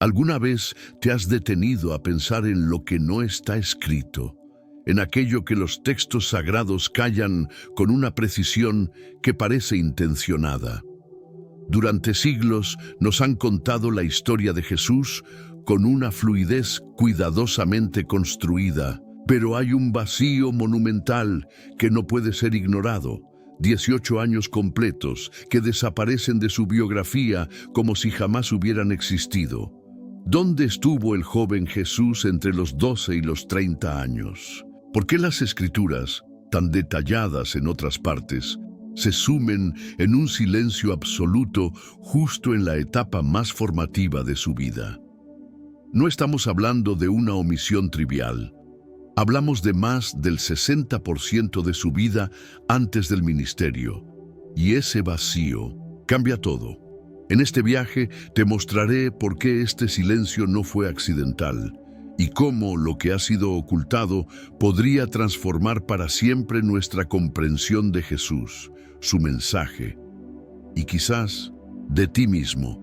¿Alguna vez te has detenido a pensar en lo que no está escrito, en aquello que los textos sagrados callan con una precisión que parece intencionada? Durante siglos nos han contado la historia de Jesús con una fluidez cuidadosamente construida, pero hay un vacío monumental que no puede ser ignorado. 18 años completos que desaparecen de su biografía como si jamás hubieran existido. ¿Dónde estuvo el joven Jesús entre los 12 y los 30 años? ¿Por qué las Escrituras, tan detalladas en otras partes, se sumen en un silencio absoluto justo en la etapa más formativa de su vida? No estamos hablando de una omisión trivial. Hablamos de más del 60% de su vida antes del ministerio. Y ese vacío cambia todo. En este viaje te mostraré por qué este silencio no fue accidental y cómo lo que ha sido ocultado podría transformar para siempre nuestra comprensión de Jesús, su mensaje y quizás de ti mismo.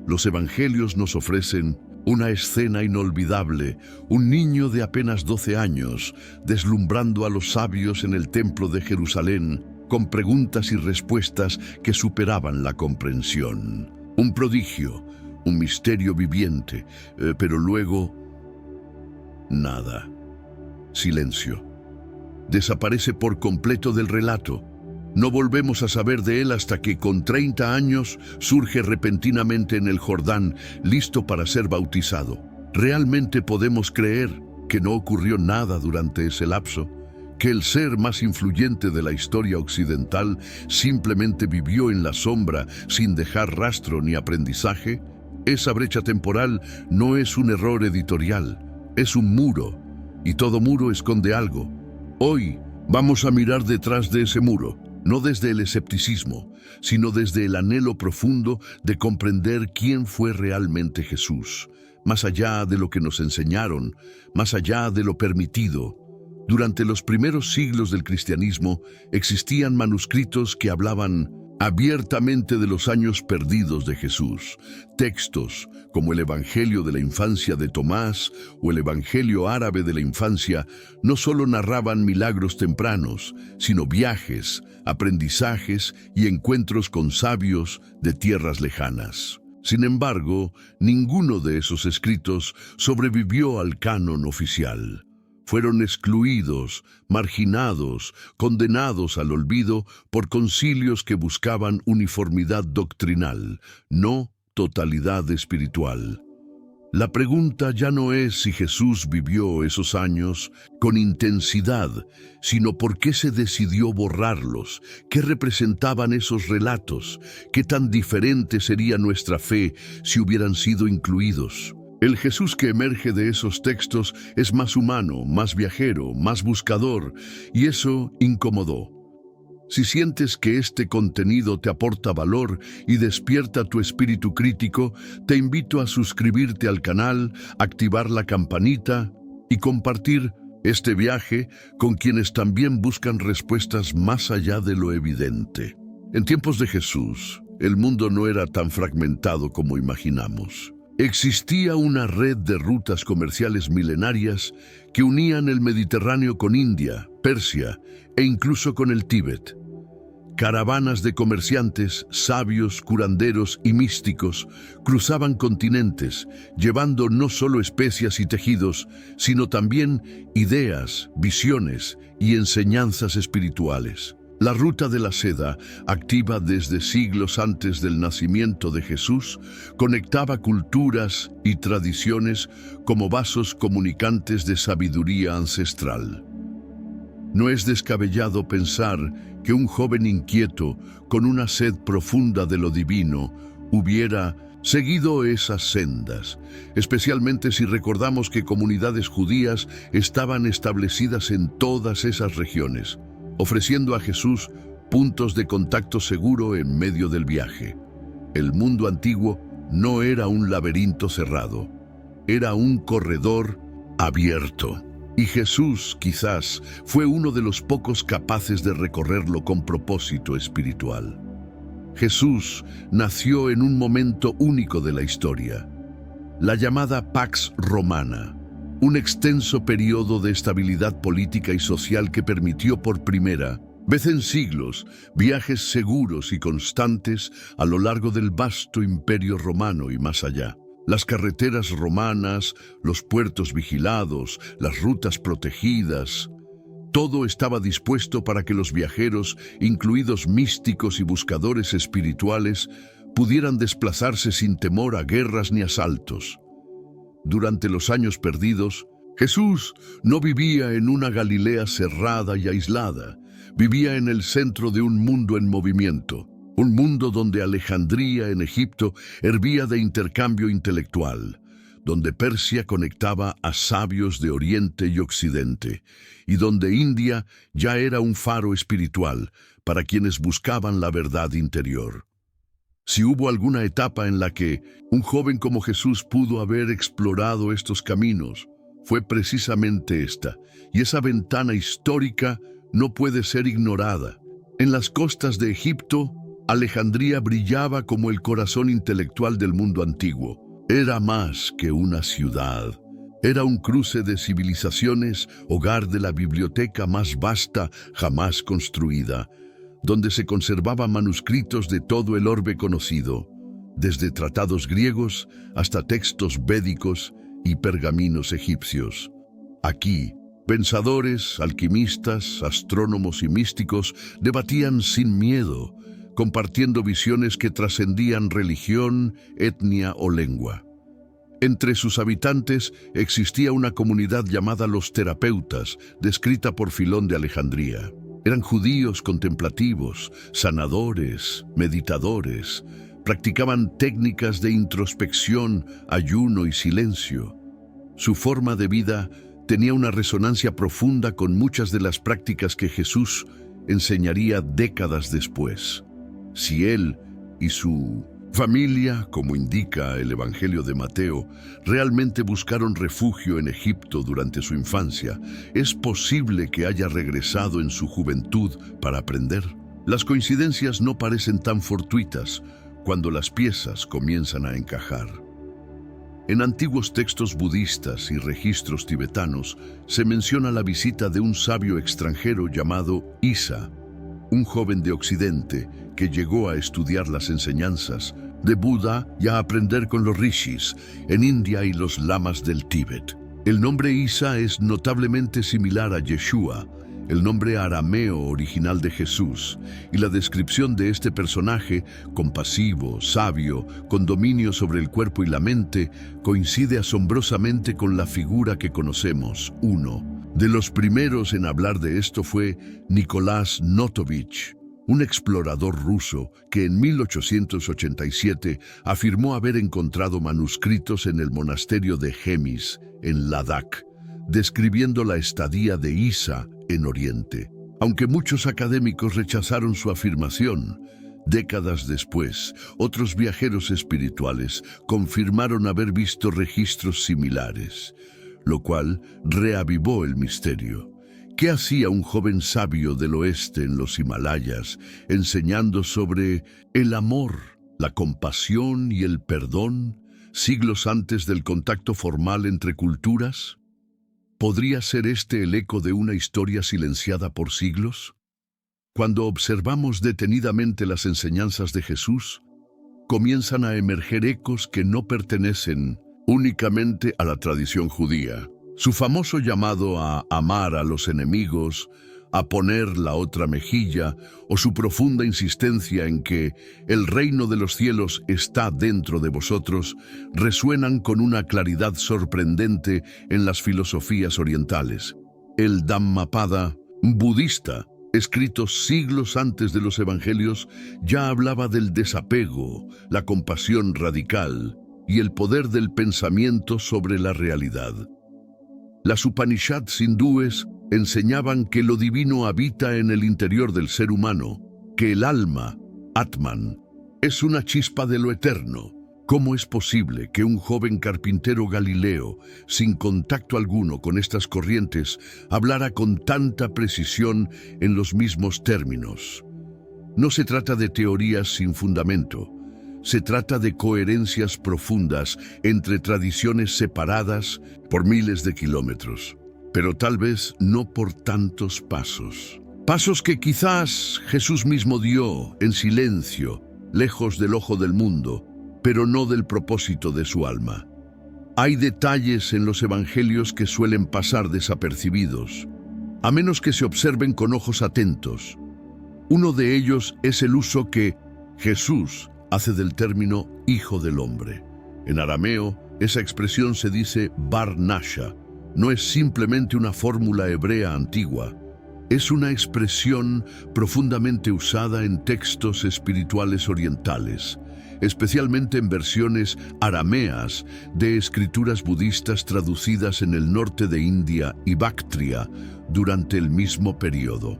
Los evangelios nos ofrecen una escena inolvidable, un niño de apenas 12 años, deslumbrando a los sabios en el templo de Jerusalén, con preguntas y respuestas que superaban la comprensión. Un prodigio, un misterio viviente, pero luego, nada. Silencio. Desaparece por completo del relato. No volvemos a saber de él hasta que con 30 años surge repentinamente en el Jordán, listo para ser bautizado. ¿Realmente podemos creer que no ocurrió nada durante ese lapso? ¿Que el ser más influyente de la historia occidental simplemente vivió en la sombra sin dejar rastro ni aprendizaje? Esa brecha temporal no es un error editorial, es un muro, y todo muro esconde algo. Hoy vamos a mirar detrás de ese muro. No desde el escepticismo, sino desde el anhelo profundo de comprender quién fue realmente Jesús, más allá de lo que nos enseñaron, más allá de lo permitido. Durante los primeros siglos del cristianismo existían manuscritos que hablaban abiertamente de los años perdidos de Jesús. Textos como el Evangelio de la Infancia de Tomás o el Evangelio árabe de la Infancia no solo narraban milagros tempranos, sino viajes, aprendizajes y encuentros con sabios de tierras lejanas. Sin embargo, ninguno de esos escritos sobrevivió al canon oficial. Fueron excluidos, marginados, condenados al olvido por concilios que buscaban uniformidad doctrinal, no totalidad espiritual. La pregunta ya no es si Jesús vivió esos años con intensidad, sino por qué se decidió borrarlos, qué representaban esos relatos, qué tan diferente sería nuestra fe si hubieran sido incluidos. El Jesús que emerge de esos textos es más humano, más viajero, más buscador, y eso incomodó. Si sientes que este contenido te aporta valor y despierta tu espíritu crítico, te invito a suscribirte al canal, activar la campanita y compartir este viaje con quienes también buscan respuestas más allá de lo evidente. En tiempos de Jesús, el mundo no era tan fragmentado como imaginamos. Existía una red de rutas comerciales milenarias que unían el Mediterráneo con India, Persia e incluso con el Tíbet. Caravanas de comerciantes, sabios, curanderos y místicos cruzaban continentes, llevando no solo especias y tejidos, sino también ideas, visiones y enseñanzas espirituales. La ruta de la seda, activa desde siglos antes del nacimiento de Jesús, conectaba culturas y tradiciones como vasos comunicantes de sabiduría ancestral. No es descabellado pensar que un joven inquieto, con una sed profunda de lo divino, hubiera seguido esas sendas, especialmente si recordamos que comunidades judías estaban establecidas en todas esas regiones, ofreciendo a Jesús puntos de contacto seguro en medio del viaje. El mundo antiguo no era un laberinto cerrado, era un corredor abierto. Y Jesús, quizás, fue uno de los pocos capaces de recorrerlo con propósito espiritual. Jesús nació en un momento único de la historia. La llamada Pax Romana, un extenso periodo de estabilidad política y social que permitió por primera vez en siglos viajes seguros y constantes a lo largo del vasto imperio romano y más allá. Las carreteras romanas, los puertos vigilados, las rutas protegidas, todo estaba dispuesto para que los viajeros, incluidos místicos y buscadores espirituales, pudieran desplazarse sin temor a guerras ni asaltos. Durante los años perdidos, Jesús no vivía en una Galilea cerrada y aislada, vivía en el centro de un mundo en movimiento, un mundo donde Alejandría en Egipto hervía de intercambio intelectual, donde Persia conectaba a sabios de Oriente y Occidente, y donde India ya era un faro espiritual para quienes buscaban la verdad interior. Si hubo alguna etapa en la que un joven como Jesús pudo haber explorado estos caminos, fue precisamente esta, y esa ventana histórica no puede ser ignorada. En las costas de Egipto, Alejandría brillaba como el corazón intelectual del mundo antiguo. Era más que una ciudad. Era un cruce de civilizaciones, hogar de la biblioteca más vasta jamás construida, donde se conservaban manuscritos de todo el orbe conocido, desde tratados griegos hasta textos védicos y pergaminos egipcios. Aquí, pensadores, alquimistas, astrónomos y místicos debatían sin miedo, compartiendo visiones que trascendían religión, etnia o lengua. Entre sus habitantes existía una comunidad llamada los terapeutas, descrita por Filón de Alejandría. Eran judíos contemplativos, sanadores, meditadores, practicaban técnicas de introspección, ayuno y silencio. Su forma de vida tenía una resonancia profunda con muchas de las prácticas que Jesús enseñaría décadas después. Si él y su familia, como indica el Evangelio de Mateo, realmente buscaron refugio en Egipto durante su infancia, es posible que haya regresado en su juventud para aprender. Las coincidencias no parecen tan fortuitas cuando las piezas comienzan a encajar. En antiguos textos budistas y registros tibetanos se menciona la visita de un sabio extranjero llamado Isa, un joven de Occidente que llegó a estudiar las enseñanzas de Buda y a aprender con los rishis en India y los lamas del Tíbet. El nombre Isa es notablemente similar a Yeshua, el nombre arameo original de Jesús, y la descripción de este personaje, compasivo, sabio, con dominio sobre el cuerpo y la mente, coincide asombrosamente con la figura que conocemos. Uno de los primeros en hablar de esto fue Nicolás Notovich, un explorador ruso que en 1887 afirmó haber encontrado manuscritos en el monasterio de Gemis, en Ladakh, describiendo la estadía de Isa en Oriente. Aunque muchos académicos rechazaron su afirmación, décadas después, otros viajeros espirituales confirmaron haber visto registros similares, lo cual reavivó el misterio. ¿Qué hacía un joven sabio del oeste en los Himalayas enseñando sobre el amor, la compasión y el perdón, siglos antes del contacto formal entre culturas? ¿Podría ser este el eco de una historia silenciada por siglos? Cuando observamos detenidamente las enseñanzas de Jesús, comienzan a emerger ecos que no pertenecen únicamente a la tradición judía. Su famoso llamado a amar a los enemigos, a poner la otra mejilla, o su profunda insistencia en que el reino de los cielos está dentro de vosotros, resuenan con una claridad sorprendente en las filosofías orientales. El Dhammapada budista, escrito siglos antes de los evangelios, ya hablaba del desapego, la compasión radical y el poder del pensamiento sobre la realidad. Las Upanishads hindúes enseñaban que lo divino habita en el interior del ser humano, que el alma, Atman, es una chispa de lo eterno. ¿Cómo es posible que un joven carpintero galileo, sin contacto alguno con estas corrientes, hablara con tanta precisión en los mismos términos? No se trata de teorías sin fundamento, Se trata de coherencias profundas entre tradiciones separadas por miles de kilómetros, pero tal vez no por tantos pasos. Pasos que quizás Jesús mismo dio en silencio, lejos del ojo del mundo, pero no del propósito de su alma. Hay detalles en los evangelios que suelen pasar desapercibidos, a menos que se observen con ojos atentos. Uno de ellos es el uso que Jesús hace del término Hijo del Hombre. En arameo, esa expresión se dice Bar Nasha. No es simplemente una fórmula hebrea antigua. Es una expresión profundamente usada en textos espirituales orientales, especialmente en versiones arameas de escrituras budistas traducidas en el norte de India y Bactria durante el mismo periodo.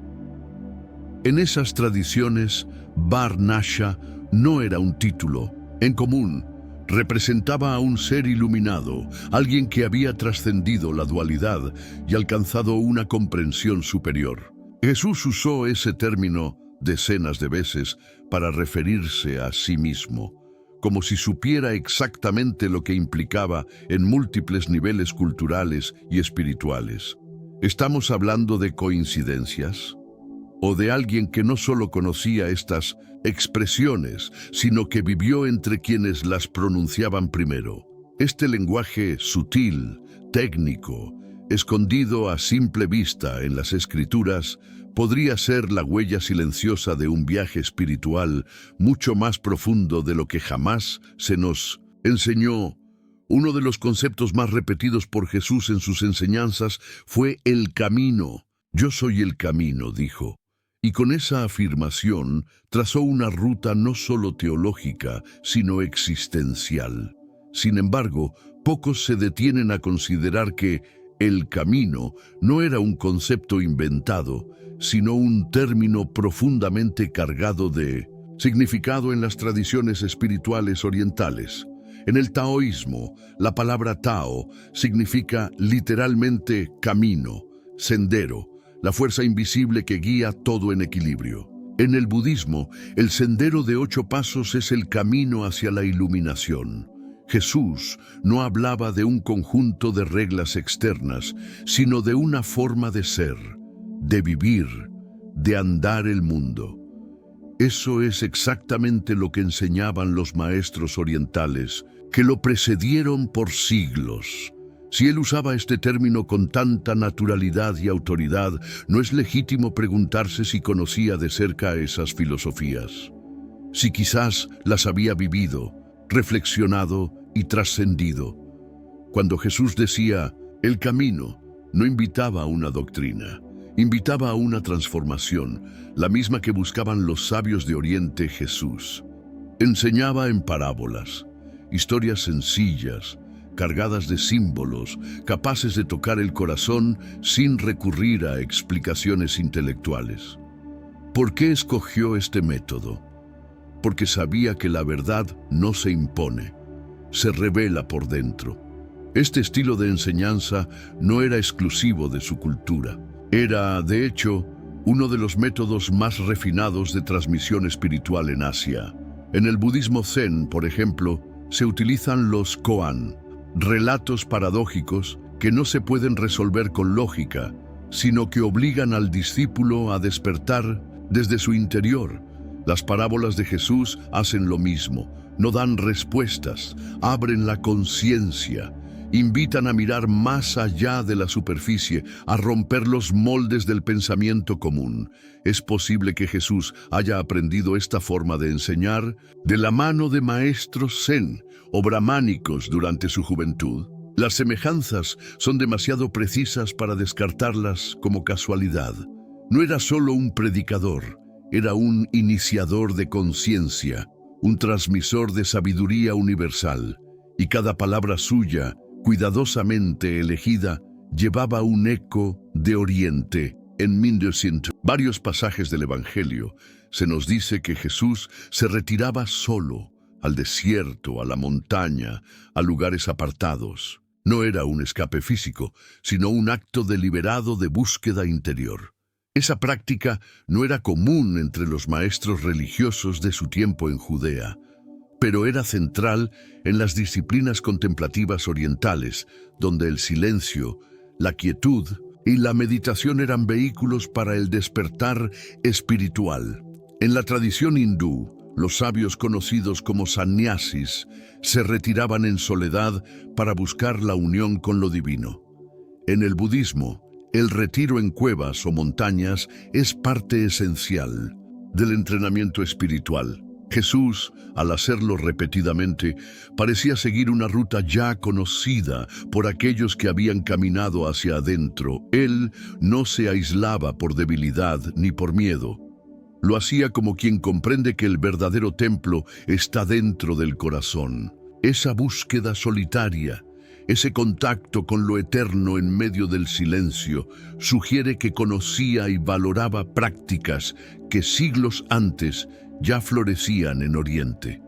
En esas tradiciones, Bar Nasha no era un título. En común, representaba a un ser iluminado, alguien que había trascendido la dualidad y alcanzado una comprensión superior. Jesús usó ese término decenas de veces para referirse a sí mismo, como si supiera exactamente lo que implicaba en múltiples niveles culturales y espirituales. ¿Estamos hablando de coincidencias? ¿O de alguien que no solo conocía estas expresiones, sino que vivió entre quienes las pronunciaban primero? Este lenguaje sutil, técnico, escondido a simple vista en las Escrituras, podría ser la huella silenciosa de un viaje espiritual mucho más profundo de lo que jamás se nos enseñó. Uno de los conceptos más repetidos por Jesús en sus enseñanzas fue el camino. Yo soy el camino, dijo. Y con esa afirmación trazó una ruta no solo teológica, sino existencial. Sin embargo, pocos se detienen a considerar que el camino no era un concepto inventado, sino un término profundamente cargado de significado en las tradiciones espirituales orientales. En el taoísmo, la palabra Tao significa literalmente camino, sendero, la fuerza invisible que guía todo en equilibrio. En el budismo, el sendero de 8 pasos es el camino hacia la iluminación. Jesús no hablaba de un conjunto de reglas externas, sino de una forma de ser, de vivir, de andar el mundo. Eso es exactamente lo que enseñaban los maestros orientales, que lo precedieron por siglos. Si él usaba este término con tanta naturalidad y autoridad, no es legítimo preguntarse si conocía de cerca esas filosofías. Si quizás las había vivido, reflexionado y trascendido. Cuando Jesús decía, el camino, no invitaba a una doctrina, invitaba a una transformación, la misma que buscaban los sabios de Oriente Jesús. Enseñaba en parábolas, historias sencillas, cargadas de símbolos, capaces de tocar el corazón sin recurrir a explicaciones intelectuales. ¿Por qué escogió este método? Porque sabía que la verdad no se impone, se revela por dentro. Este estilo de enseñanza no era exclusivo de su cultura. Era, de hecho, uno de los métodos más refinados de transmisión espiritual en Asia. En el budismo zen, por ejemplo, se utilizan los koan, relatos paradójicos que no se pueden resolver con lógica, sino que obligan al discípulo a despertar desde su interior. Las parábolas de Jesús hacen lo mismo, no dan respuestas, abren la conciencia, invitan a mirar más allá de la superficie, a romper los moldes del pensamiento común. Es posible que Jesús haya aprendido esta forma de enseñar de la mano de maestros zen o brahmánicos durante su juventud. Las semejanzas son demasiado precisas para descartarlas como casualidad. No era solo un predicador, era un iniciador de conciencia, un transmisor de sabiduría universal, y cada palabra suya, cuidadosamente elegida, llevaba un eco de Oriente. En 1900, varios pasajes del Evangelio, se nos dice que Jesús se retiraba solo, al desierto, a la montaña, a lugares apartados. No era un escape físico, sino un acto deliberado de búsqueda interior. Esa práctica no era común entre los maestros religiosos de su tiempo en Judea, pero era central en las disciplinas contemplativas orientales, donde el silencio, la quietud y la meditación eran vehículos para el despertar espiritual. En la tradición hindú, los sabios conocidos como sannyasis se retiraban en soledad para buscar la unión con lo divino. En el budismo, el retiro en cuevas o montañas es parte esencial del entrenamiento espiritual. Jesús, al hacerlo repetidamente, parecía seguir una ruta ya conocida por aquellos que habían caminado hacia adentro. Él no se aislaba por debilidad ni por miedo. Lo hacía como quien comprende que el verdadero templo está dentro del corazón. Esa búsqueda solitaria, ese contacto con lo eterno en medio del silencio, sugiere que conocía y valoraba prácticas que siglos antes ya florecían en Oriente.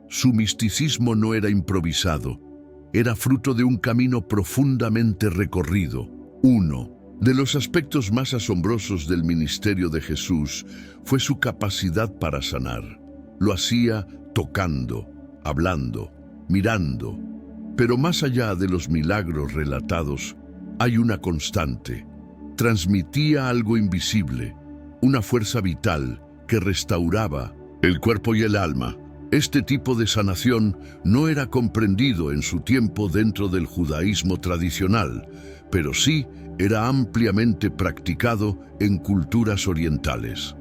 Su misticismo no era improvisado, era fruto de un camino profundamente recorrido. Uno de los aspectos más asombrosos del ministerio de Jesús fue su capacidad para sanar. Lo hacía tocando, hablando, mirando. Pero más allá de los milagros relatados, hay una constante. Transmitía algo invisible, una fuerza vital que restauraba el cuerpo y el alma. Este tipo de sanación no era comprendido en su tiempo dentro del judaísmo tradicional, pero sí era ampliamente practicado en culturas orientales.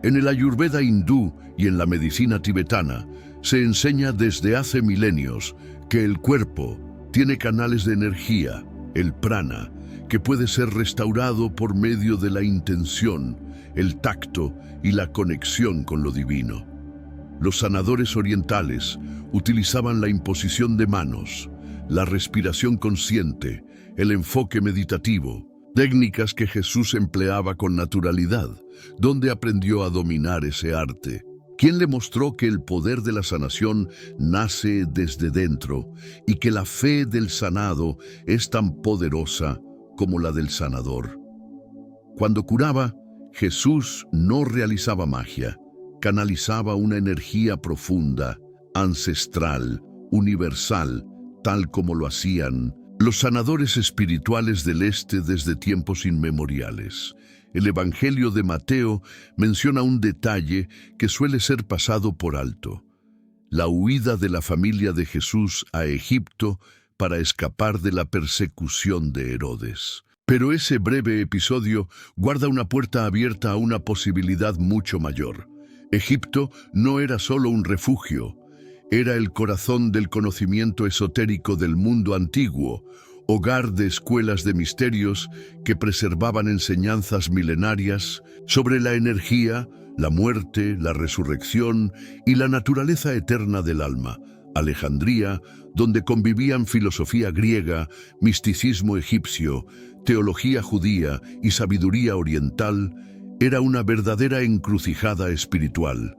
En el Ayurveda hindú y en la medicina tibetana se enseña desde hace milenios que el cuerpo tiene canales de energía, el prana, que puede ser restaurado por medio de la intención, el tacto y la conexión con lo divino. Los sanadores orientales utilizaban la imposición de manos, la respiración consciente, el enfoque meditativo, técnicas que Jesús empleaba con naturalidad. ¿Dónde aprendió a dominar ese arte? ¿Quién le mostró que el poder de la sanación nace desde dentro y que la fe del sanado es tan poderosa como la del sanador? Cuando curaba, Jesús no realizaba magia, canalizaba una energía profunda, ancestral, universal, tal como lo hacían los sanadores espirituales del Este desde tiempos inmemoriales. El Evangelio de Mateo menciona un detalle que suele ser pasado por alto: la huida de la familia de Jesús a Egipto para escapar de la persecución de Herodes. Pero ese breve episodio guarda una puerta abierta a una posibilidad mucho mayor. Egipto no era solo un refugio, era el corazón del conocimiento esotérico del mundo antiguo, hogar de escuelas de misterios que preservaban enseñanzas milenarias sobre la energía, la muerte, la resurrección y la naturaleza eterna del alma. Alejandría, donde convivían filosofía griega, misticismo egipcio, teología judía y sabiduría oriental, era una verdadera encrucijada espiritual.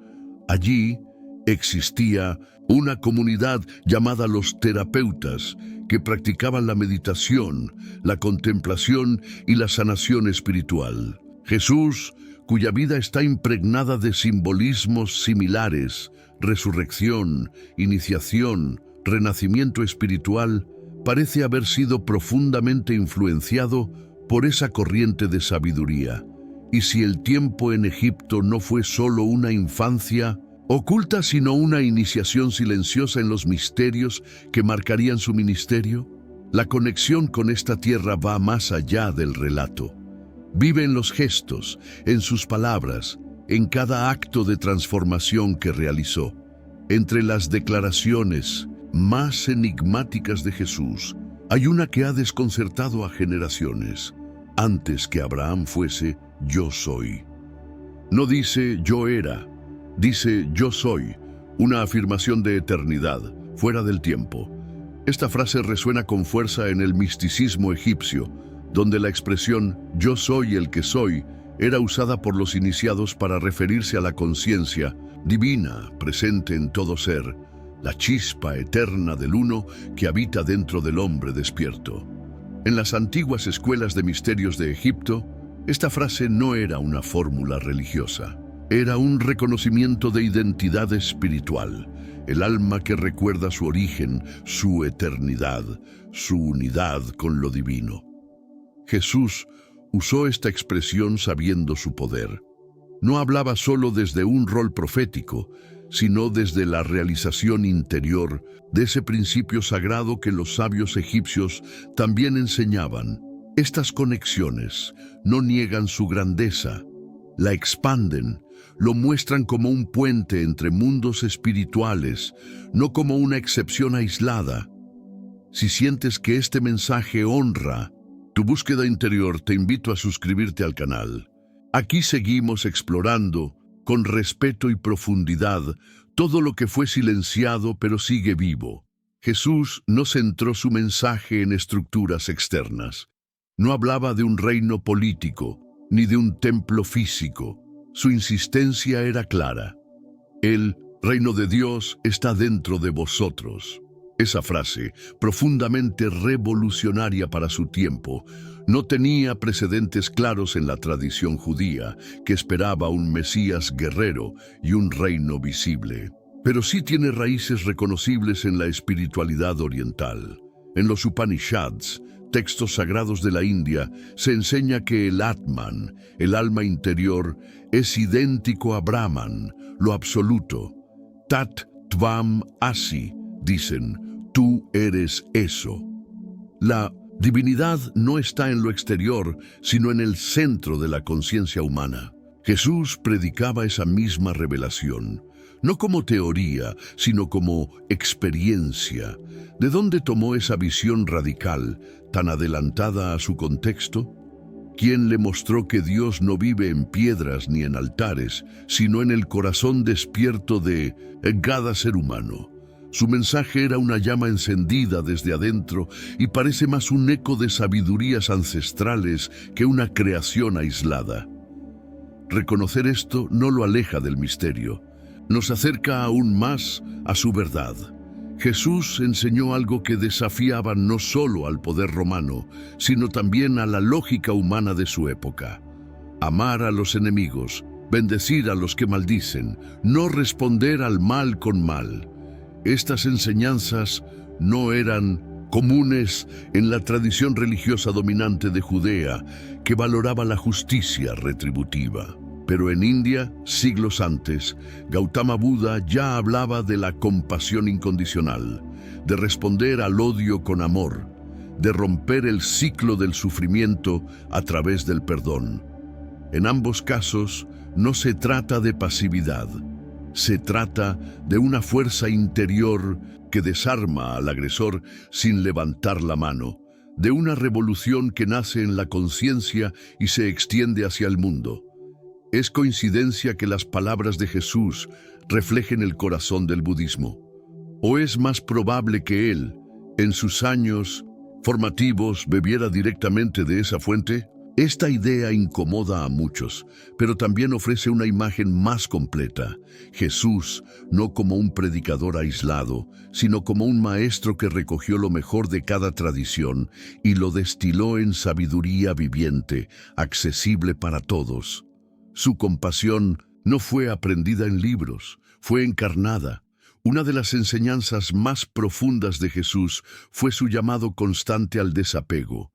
Allí existía una comunidad llamada los terapeutas, que practicaban la meditación, la contemplación y la sanación espiritual. Jesús, cuya vida está impregnada de simbolismos similares, resurrección, iniciación, renacimiento espiritual, parece haber sido profundamente influenciado por esa corriente de sabiduría. Y si el tiempo en Egipto no fue solo una infancia oculta, sino una iniciación silenciosa en los misterios que marcarían su ministerio, la conexión con esta tierra va más allá del relato. Vive en los gestos, en sus palabras, en cada acto de transformación que realizó. Entre las declaraciones más enigmáticas de Jesús, hay una que ha desconcertado a generaciones. Antes que Abraham fuese, yo soy. No dice yo era, dice yo soy, una afirmación de eternidad, fuera del tiempo. Esta frase resuena con fuerza en el misticismo egipcio, donde la expresión yo soy el que soy era usada por los iniciados para referirse a la conciencia divina presente en todo ser, la chispa eterna del uno que habita dentro del hombre despierto. En las antiguas escuelas de misterios de Egipto, esta frase no era una fórmula religiosa. Era un reconocimiento de identidad espiritual, el alma que recuerda su origen, su eternidad, su unidad con lo divino. Jesús usó esta expresión sabiendo su poder. No hablaba solo desde un rol profético, sino desde la realización interior de ese principio sagrado que los sabios egipcios también enseñaban. Estas conexiones no niegan su grandeza, la expanden, lo muestran como un puente entre mundos espirituales, no como una excepción aislada. Si sientes que este mensaje honra tu búsqueda interior, te invito a suscribirte al canal. Aquí seguimos explorando, con respeto y profundidad, todo lo que fue silenciado pero sigue vivo. Jesús no centró su mensaje en estructuras externas. No hablaba de un reino político, ni de un templo físico. Su insistencia era clara. El reino de Dios está dentro de vosotros. Esa frase, profundamente revolucionaria para su tiempo, no tenía precedentes claros en la tradición judía, que esperaba un Mesías guerrero y un reino visible. Pero sí tiene raíces reconocibles en la espiritualidad oriental. En los Upanishads, textos sagrados de la India, se enseña que el Atman, el alma interior, es idéntico a Brahman, lo absoluto. Tat Tvam Asi, dicen, tú eres eso. La divinidad no está en lo exterior, sino en el centro de la conciencia humana. Jesús predicaba esa misma revelación, no como teoría, sino como experiencia. ¿De dónde tomó esa visión radical, tan adelantada a su contexto? ¿Quién le mostró que Dios no vive en piedras ni en altares, sino en el corazón despierto de cada ser humano? Su mensaje era una llama encendida desde adentro y parece más un eco de sabidurías ancestrales que una creación aislada. Reconocer esto no lo aleja del misterio, nos acerca aún más a su verdad. Jesús enseñó algo que desafiaba no solo al poder romano, sino también a la lógica humana de su época. Amar a los enemigos, bendecir a los que maldicen, no responder al mal con mal. Estas enseñanzas no eran comunes en la tradición religiosa dominante de Judea, que valoraba la justicia retributiva. Pero en India, siglos antes, Gautama Buda ya hablaba de la compasión incondicional, de responder al odio con amor, de romper el ciclo del sufrimiento a través del perdón. En ambos casos, no se trata de pasividad. Se trata de una fuerza interior que desarma al agresor sin levantar la mano, de una revolución que nace en la conciencia y se extiende hacia el mundo. ¿Es coincidencia que las palabras de Jesús reflejen el corazón del budismo? ¿O es más probable que él, en sus años formativos, bebiera directamente de esa fuente? Esta idea incomoda a muchos, pero también ofrece una imagen más completa. Jesús, no como un predicador aislado, sino como un maestro que recogió lo mejor de cada tradición y lo destiló en sabiduría viviente, accesible para todos. Su compasión no fue aprendida en libros, fue encarnada. Una de las enseñanzas más profundas de Jesús fue su llamado constante al desapego.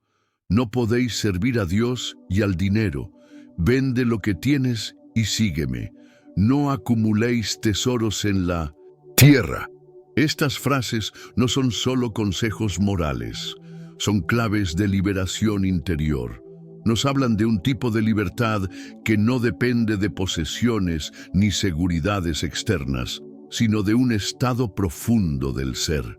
No podéis servir a Dios y al dinero. Vende lo que tienes y sígueme. No acumuléis tesoros en la tierra. Estas frases no son solo consejos morales, son claves de liberación interior. Nos hablan de un tipo de libertad que no depende de posesiones ni seguridades externas, sino de un estado profundo del ser.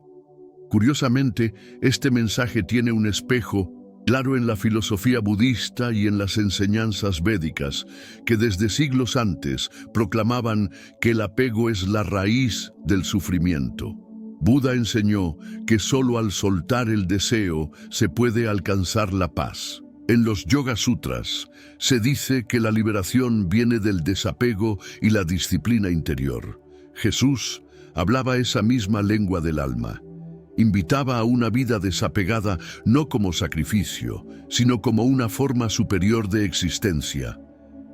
Curiosamente, este mensaje tiene un espejo claro en la filosofía budista y en las enseñanzas védicas, que desde siglos antes proclamaban que el apego es la raíz del sufrimiento. Buda enseñó que solo al soltar el deseo se puede alcanzar la paz. En los Yoga Sutras se dice que la liberación viene del desapego y la disciplina interior. Jesús hablaba esa misma lengua del alma. Invitaba a una vida desapegada no como sacrificio, sino como una forma superior de existencia,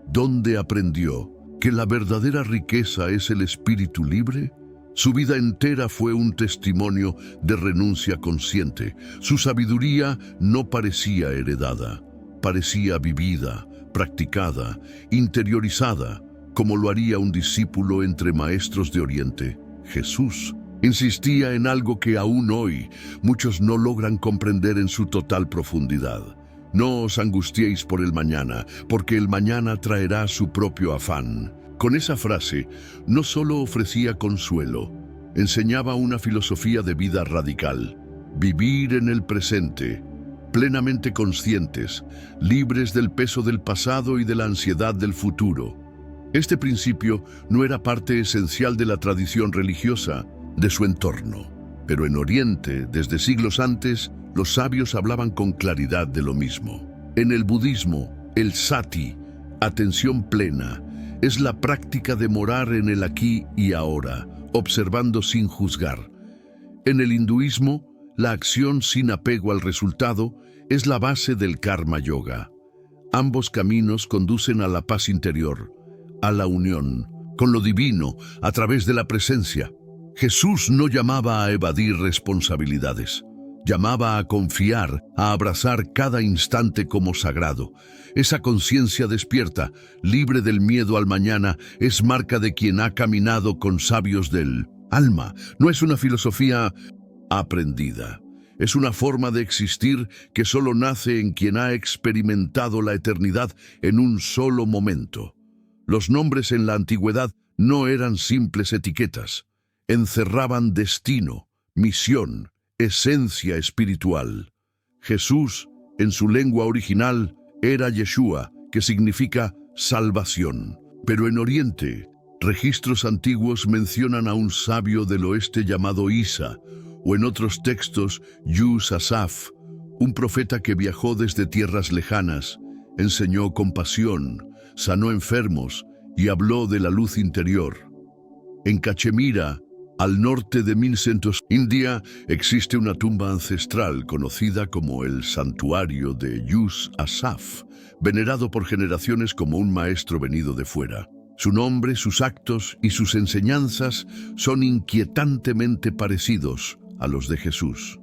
donde aprendió que la verdadera riqueza es el espíritu libre. Su vida entera fue un testimonio de renuncia consciente. Su sabiduría no parecía heredada, parecía vivida, practicada, interiorizada, como lo haría un discípulo entre maestros de Oriente. Jesús insistía en algo que aún hoy muchos no logran comprender en su total profundidad. No os angustiéis por el mañana, porque el mañana traerá su propio afán. Con esa frase, no solo ofrecía consuelo, enseñaba una filosofía de vida radical. Vivir en el presente, plenamente conscientes, libres del peso del pasado y de la ansiedad del futuro. Este principio no era parte esencial de la tradición religiosa de su entorno, pero en Oriente, desde siglos antes, los sabios hablaban con claridad de lo mismo. En el budismo, el sati, atención plena, es la práctica de morar en el aquí y ahora, observando sin juzgar. En el hinduismo, la acción sin apego al resultado es la base del karma yoga. Ambos caminos conducen a la paz interior, a la unión con lo divino a través de la presencia. Jesús no llamaba a evadir responsabilidades. Llamaba a confiar, a abrazar cada instante como sagrado. Esa conciencia despierta, libre del miedo al mañana, es marca de quien ha caminado con sabios del alma. No es una filosofía aprendida. Es una forma de existir que solo nace en quien ha experimentado la eternidad en un solo momento. Los nombres en la antigüedad no eran simples etiquetas. Encerraban destino, misión, esencia espiritual. Jesús, en su lengua original, era Yeshua, que significa salvación. Pero en Oriente, registros antiguos mencionan a un sabio del oeste llamado Isa, o en otros textos, Yus-Asaf, un profeta que viajó desde tierras lejanas, enseñó compasión, sanó enfermos y habló de la luz interior. En Cachemira, al norte de Mincentos, India, existe una tumba ancestral conocida como el Santuario de Yus-Asaf, venerado por generaciones como un maestro venido de fuera. Su nombre, sus actos y sus enseñanzas son inquietantemente parecidos a los de Jesús.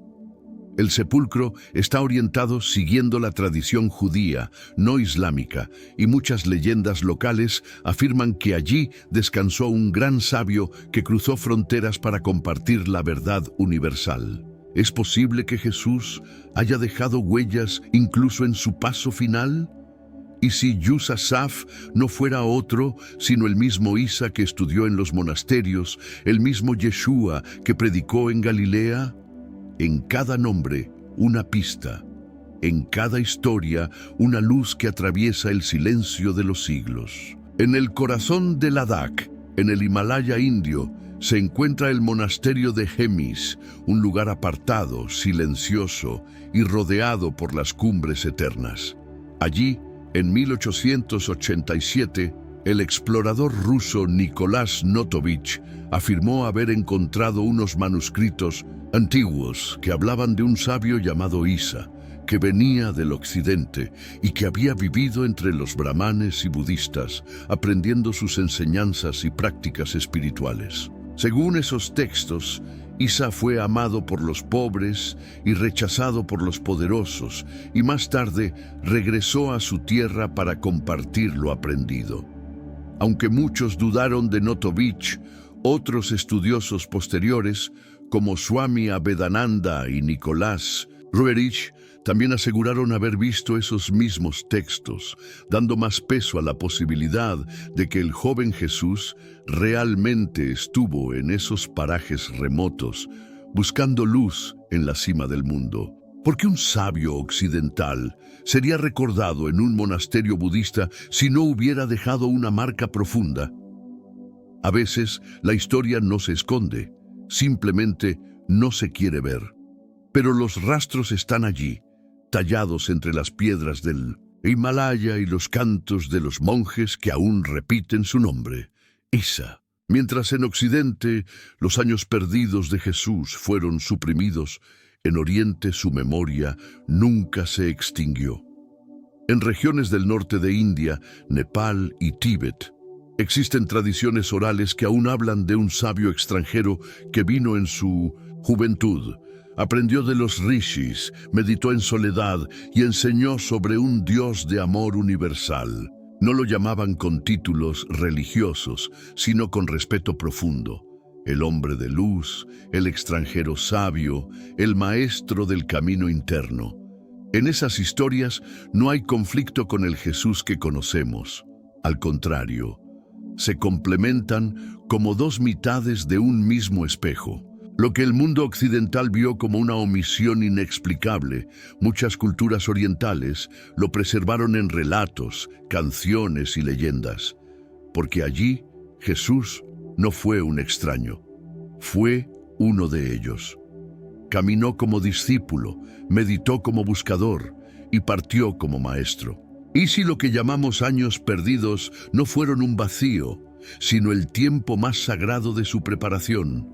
El sepulcro está orientado siguiendo la tradición judía, no islámica, y muchas leyendas locales afirman que allí descansó un gran sabio que cruzó fronteras para compartir la verdad universal. ¿Es posible que Jesús haya dejado huellas incluso en su paso final? ¿Y si Yus-Asaf no fuera otro, sino el mismo Isa que estudió en los monasterios, el mismo Yeshua que predicó en Galilea? En cada nombre, una pista. En cada historia, una luz que atraviesa el silencio de los siglos. En el corazón de Ladakh, en el Himalaya indio, se encuentra el monasterio de Hemis, un lugar apartado, silencioso y rodeado por las cumbres eternas. Allí, en 1887, el explorador ruso Nikolás Notovich afirmó haber encontrado unos manuscritos antiguos que hablaban de un sabio llamado Isa, que venía del occidente y que había vivido entre los brahmanes y budistas, aprendiendo sus enseñanzas y prácticas espirituales. Según esos textos, Isa fue amado por los pobres y rechazado por los poderosos, y más tarde regresó a su tierra para compartir lo aprendido. Aunque muchos dudaron de Notovich, otros estudiosos posteriores, como Swami Abhedananda y Nicolás Roerich, también aseguraron haber visto esos mismos textos, dando más peso a la posibilidad de que el joven Jesús realmente estuvo en esos parajes remotos, buscando luz en la cima del mundo. ¿Por qué un sabio occidental sería recordado en un monasterio budista si no hubiera dejado una marca profunda? A veces, la historia no se esconde, simplemente no se quiere ver. Pero los rastros están allí, tallados entre las piedras del Himalaya y los cantos de los monjes que aún repiten su nombre, Isa. Mientras en Occidente los años perdidos de Jesús fueron suprimidos, en Oriente su memoria nunca se extinguió. En regiones del norte de India, Nepal y Tíbet, Existen tradiciones orales que aún hablan de un sabio extranjero que vino en su juventud, aprendió de los rishis, meditó en soledad y enseñó sobre un Dios de amor universal. No lo llamaban con títulos religiosos, sino con respeto profundo. El hombre de luz, el extranjero sabio, el maestro del camino interno. En esas historias no hay conflicto con el Jesús que conocemos. Al contrario, se complementan como dos mitades de un mismo espejo. Lo que el mundo occidental vio como una omisión inexplicable, muchas culturas orientales lo preservaron en relatos, canciones y leyendas, porque allí Jesús no fue un extraño, fue uno de ellos. Caminó como discípulo, meditó como buscador y partió como maestro. ¿Y si lo que llamamos años perdidos no fueron un vacío, sino el tiempo más sagrado de su preparación?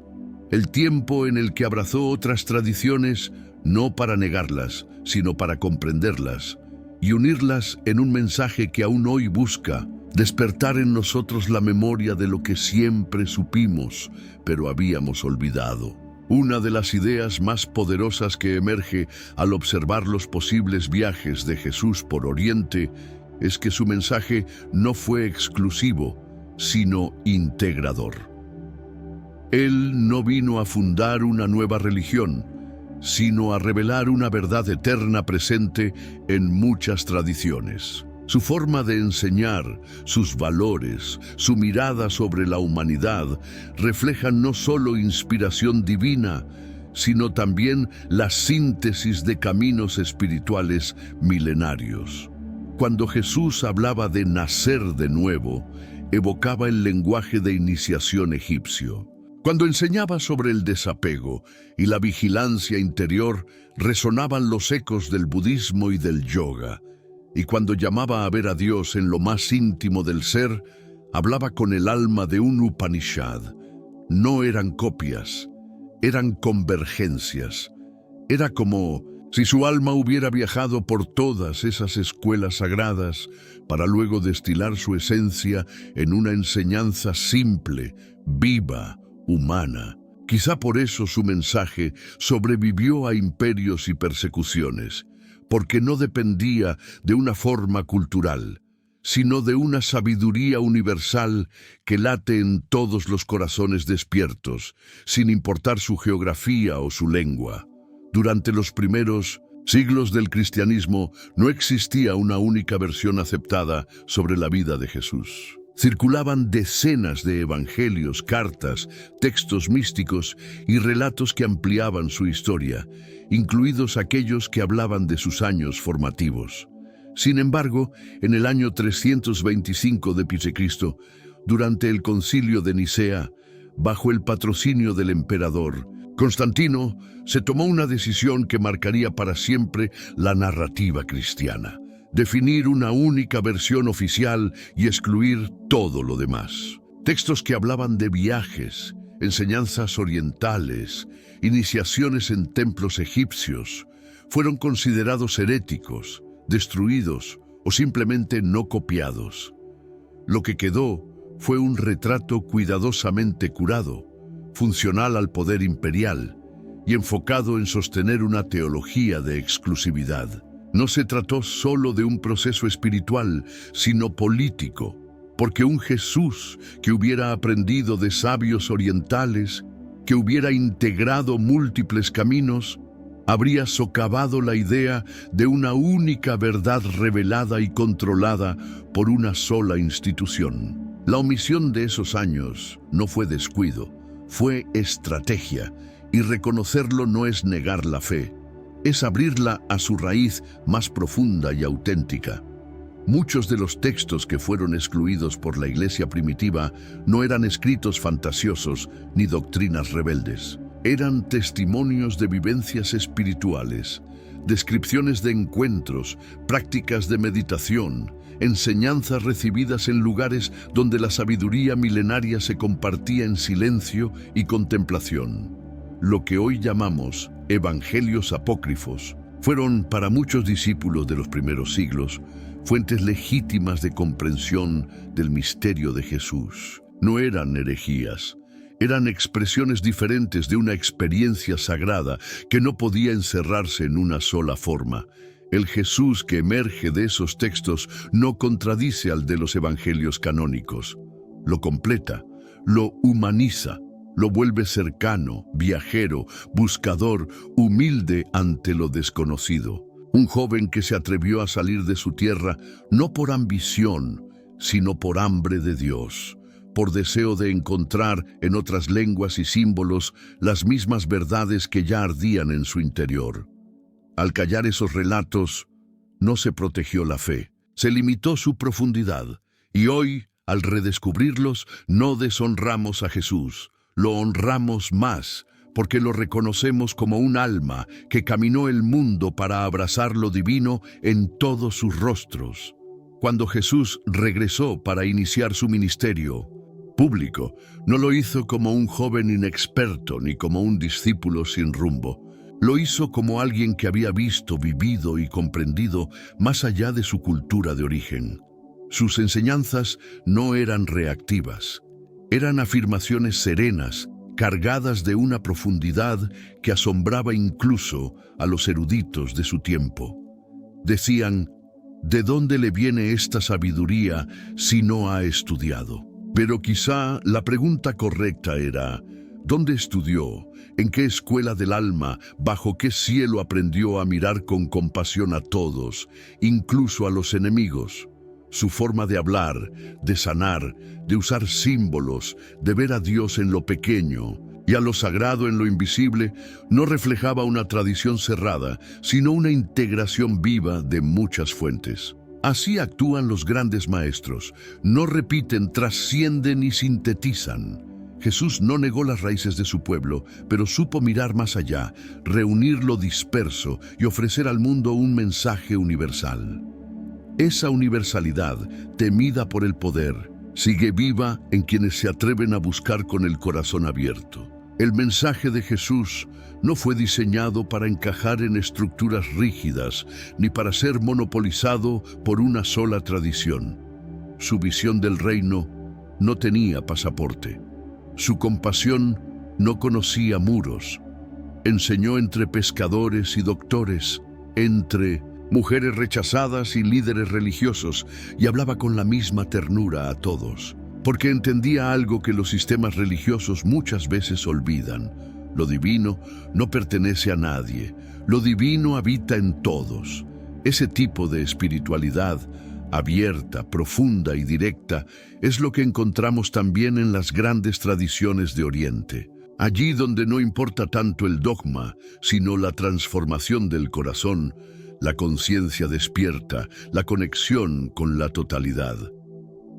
El tiempo en el que abrazó otras tradiciones, no para negarlas, sino para comprenderlas, y unirlas en un mensaje que aún hoy busca, despertar en nosotros la memoria de lo que siempre supimos, pero habíamos olvidado. Una de las ideas más poderosas que emerge al observar los posibles viajes de Jesús por Oriente es que su mensaje no fue exclusivo, sino integrador. Él no vino a fundar una nueva religión, sino a revelar una verdad eterna presente en muchas tradiciones. Su forma de enseñar, sus valores, su mirada sobre la humanidad reflejan no solo inspiración divina, sino también la síntesis de caminos espirituales milenarios. Cuando Jesús hablaba de nacer de nuevo, evocaba el lenguaje de iniciación egipcio. Cuando enseñaba sobre el desapego y la vigilancia interior, resonaban los ecos del budismo y del yoga. Y cuando llamaba a ver a Dios en lo más íntimo del ser, hablaba con el alma de un Upanishad. No eran copias, eran convergencias. Era como si su alma hubiera viajado por todas esas escuelas sagradas para luego destilar su esencia en una enseñanza simple, viva, humana. Quizá por eso su mensaje sobrevivió a imperios y persecuciones, porque no dependía de una forma cultural, sino de una sabiduría universal que late en todos los corazones despiertos, sin importar su geografía o su lengua. Durante los primeros siglos del cristianismo no existía una única versión aceptada sobre la vida de Jesús. Circulaban decenas de evangelios, cartas, textos místicos y relatos que ampliaban su historia, incluidos aquellos que hablaban de sus años formativos. Sin embargo, en el año 325 d.C., durante el Concilio de Nicea, bajo el patrocinio del emperador Constantino, se tomó una decisión que marcaría para siempre la narrativa cristiana: definir una única versión oficial y excluir todo lo demás. Textos que hablaban de viajes, enseñanzas orientales, iniciaciones en templos egipcios, fueron considerados heréticos, destruidos o simplemente no copiados. Lo que quedó fue un retrato cuidadosamente curado, funcional al poder imperial y enfocado en sostener una teología de exclusividad. No se trató solo de un proceso espiritual, sino político, porque un Jesús que hubiera aprendido de sabios orientales, que hubiera integrado múltiples caminos, habría socavado la idea de una única verdad revelada y controlada por una sola institución. La omisión de esos años no fue descuido, fue estrategia, y reconocerlo no es negar la fe, es abrirla a su raíz más profunda y auténtica. Muchos de los textos que fueron excluidos por la Iglesia primitiva no eran escritos fantasiosos ni doctrinas rebeldes. Eran testimonios de vivencias espirituales, descripciones de encuentros, prácticas de meditación, enseñanzas recibidas en lugares donde la sabiduría milenaria se compartía en silencio y contemplación. Lo que hoy llamamos evangelios apócrifos Fueron, para muchos discípulos de los primeros siglos, fuentes legítimas de comprensión del misterio de Jesús. No eran herejías, eran expresiones diferentes de una experiencia sagrada que no podía encerrarse en una sola forma. El Jesús que emerge de esos textos no contradice al de los evangelios canónicos. Lo completa, lo humaniza, lo vuelve cercano, viajero, buscador, humilde ante lo desconocido. Un joven que se atrevió a salir de su tierra no por ambición, sino por hambre de Dios, por deseo de encontrar en otras lenguas y símbolos las mismas verdades que ya ardían en su interior. Al callar esos relatos, no se protegió la fe, se limitó su profundidad, y hoy, al redescubrirlos, no deshonramos a Jesús, lo honramos más, porque lo reconocemos como un alma que caminó el mundo para abrazar lo divino en todos sus rostros. Cuando Jesús regresó para iniciar su ministerio público, no lo hizo como un joven inexperto ni como un discípulo sin rumbo. Lo hizo como alguien que había visto, vivido y comprendido más allá de su cultura de origen. Sus enseñanzas no eran reactivas, eran afirmaciones serenas, cargadas de una profundidad que asombraba incluso a los eruditos de su tiempo. Decían, ¿de dónde le viene esta sabiduría si no ha estudiado? Pero quizá la pregunta correcta era, ¿dónde estudió? ¿En qué escuela del alma, bajo qué cielo aprendió a mirar con compasión a todos, incluso a los enemigos? Su forma de hablar, de sanar, de usar símbolos, de ver a Dios en lo pequeño y a lo sagrado en lo invisible, no reflejaba una tradición cerrada, sino una integración viva de muchas fuentes. Así actúan los grandes maestros, no repiten, trascienden y sintetizan. Jesús no negó las raíces de su pueblo, pero supo mirar más allá, reunir lo disperso y ofrecer al mundo un mensaje universal. Esa universalidad, temida por el poder, sigue viva en quienes se atreven a buscar con el corazón abierto. El mensaje de Jesús no fue diseñado para encajar en estructuras rígidas, ni para ser monopolizado por una sola tradición. Su visión del reino no tenía pasaporte. Su compasión no conocía muros. Enseñó entre pescadores y doctores, entre mujeres rechazadas y líderes religiosos, y hablaba con la misma ternura a todos, porque entendía algo que los sistemas religiosos muchas veces olvidan. Lo divino no pertenece a nadie, lo divino habita en todos. Ese tipo de espiritualidad, abierta, profunda y directa, es lo que encontramos también en las grandes tradiciones de Oriente. Allí donde no importa tanto el dogma, sino la transformación del corazón, la conciencia despierta, la conexión con la totalidad.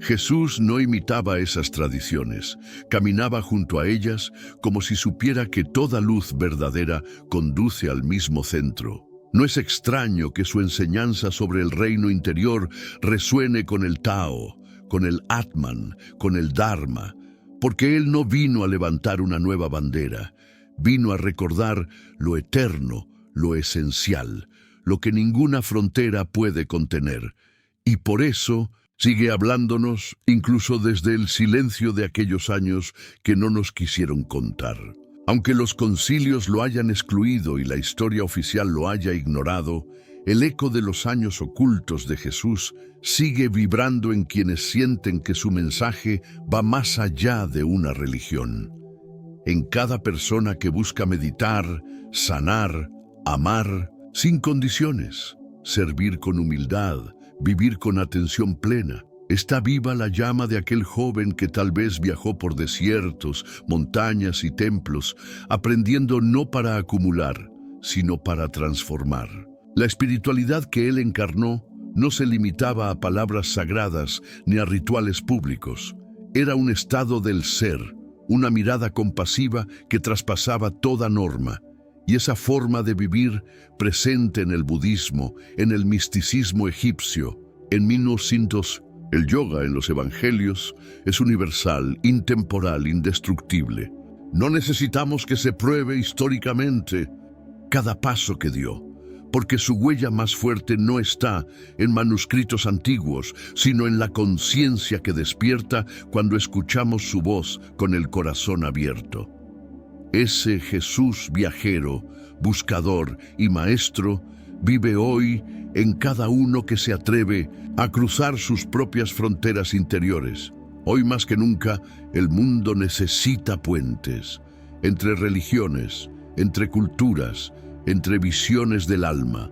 Jesús no imitaba esas tradiciones, caminaba junto a ellas como si supiera que toda luz verdadera conduce al mismo centro. No es extraño que su enseñanza sobre el reino interior resuene con el Tao, con el Atman, con el Dharma, porque Él no vino a levantar una nueva bandera, vino a recordar lo eterno, lo esencial, lo que ninguna frontera puede contener, y por eso sigue hablándonos incluso desde el silencio de aquellos años que no nos quisieron contar. Aunque los concilios lo hayan excluido y la historia oficial lo haya ignorado, el eco de los años ocultos de Jesús sigue vibrando en quienes sienten que su mensaje va más allá de una religión. En cada persona que busca meditar, sanar, amar, sin condiciones, servir con humildad, vivir con atención plena, está viva la llama de aquel joven que tal vez viajó por desiertos, montañas y templos, aprendiendo no para acumular, sino para transformar. La espiritualidad que él encarnó no se limitaba a palabras sagradas ni a rituales públicos. Era un estado del ser, una mirada compasiva que traspasaba toda norma. Y esa forma de vivir, presente en el budismo, en el misticismo egipcio, en 1900, el yoga en los evangelios, es universal, intemporal, indestructible. No necesitamos que se pruebe históricamente cada paso que dio, porque su huella más fuerte no está en manuscritos antiguos, sino en la conciencia que despierta cuando escuchamos su voz con el corazón abierto. Ese Jesús viajero, buscador y maestro vive hoy en cada uno que se atreve a cruzar sus propias fronteras interiores. Hoy más que nunca, el mundo necesita puentes entre religiones, entre culturas, entre visiones del alma.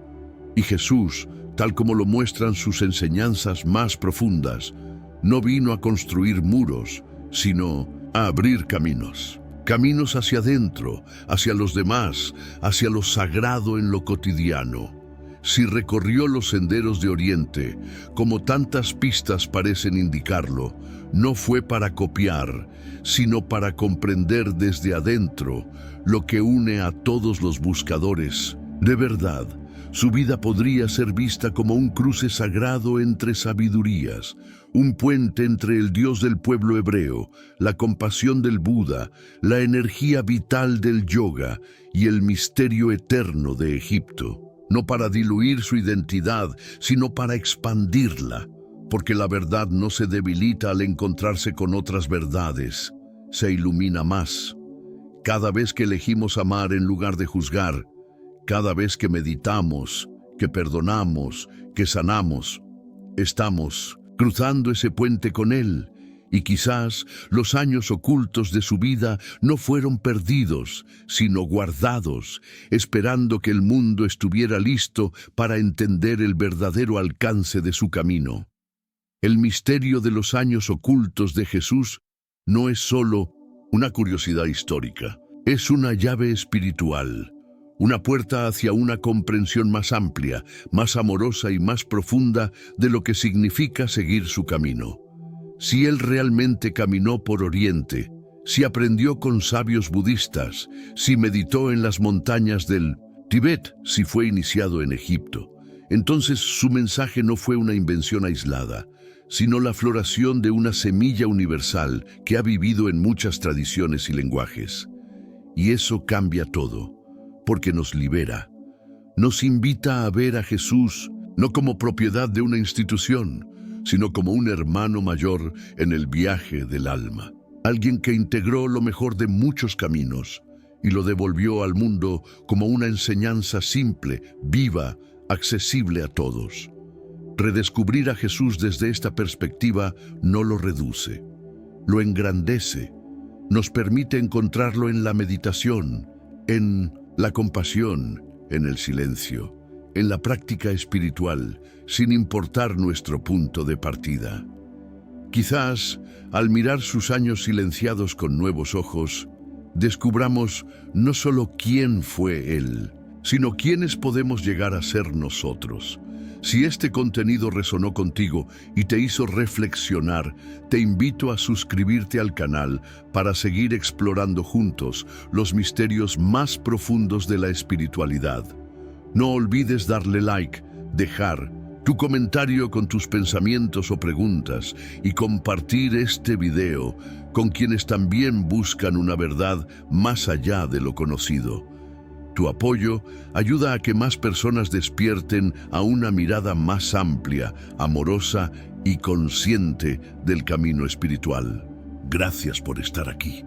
Y Jesús, tal como lo muestran sus enseñanzas más profundas, no vino a construir muros, sino a abrir caminos. Caminos hacia adentro, hacia los demás, hacia lo sagrado en lo cotidiano. Si recorrió los senderos de Oriente, como tantas pistas parecen indicarlo, no fue para copiar, sino para comprender desde adentro lo que une a todos los buscadores. De verdad, su vida podría ser vista como un cruce sagrado entre sabidurías, un puente entre el Dios del pueblo hebreo, la compasión del Buda, la energía vital del yoga y el misterio eterno de Egipto. No para diluir su identidad, sino para expandirla, porque la verdad no se debilita al encontrarse con otras verdades, se ilumina más. Cada vez que elegimos amar en lugar de juzgar, cada vez que meditamos, que perdonamos, que sanamos, estamos cruzando ese puente con Él. Y quizás los años ocultos de su vida no fueron perdidos, sino guardados, esperando que el mundo estuviera listo para entender el verdadero alcance de su camino. El misterio de los años ocultos de Jesús no es solo una curiosidad histórica, es una llave espiritual, una puerta hacia una comprensión más amplia, más amorosa y más profunda de lo que significa seguir su camino. Si él realmente caminó por Oriente, si aprendió con sabios budistas, si meditó en las montañas del Tíbet, si fue iniciado en Egipto, entonces su mensaje no fue una invención aislada, sino la floración de una semilla universal que ha vivido en muchas tradiciones y lenguajes. Y eso cambia todo, porque nos libera. Nos invita a ver a Jesús no como propiedad de una institución, sino como un hermano mayor en el viaje del alma. Alguien que integró lo mejor de muchos caminos y lo devolvió al mundo como una enseñanza simple, viva, accesible a todos. Redescubrir a Jesús desde esta perspectiva no lo reduce, lo engrandece, nos permite encontrarlo en la meditación, en la compasión, en el silencio, en la práctica espiritual, sin importar nuestro punto de partida. Quizás, al mirar sus años silenciados con nuevos ojos, descubramos no solo quién fue Él, sino quiénes podemos llegar a ser nosotros. Si este contenido resonó contigo y te hizo reflexionar, te invito a suscribirte al canal para seguir explorando juntos los misterios más profundos de la espiritualidad. No olvides darle like, dejar tu comentario con tus pensamientos o preguntas y compartir este video con quienes también buscan una verdad más allá de lo conocido. Tu apoyo ayuda a que más personas despierten a una mirada más amplia, amorosa y consciente del camino espiritual. Gracias por estar aquí.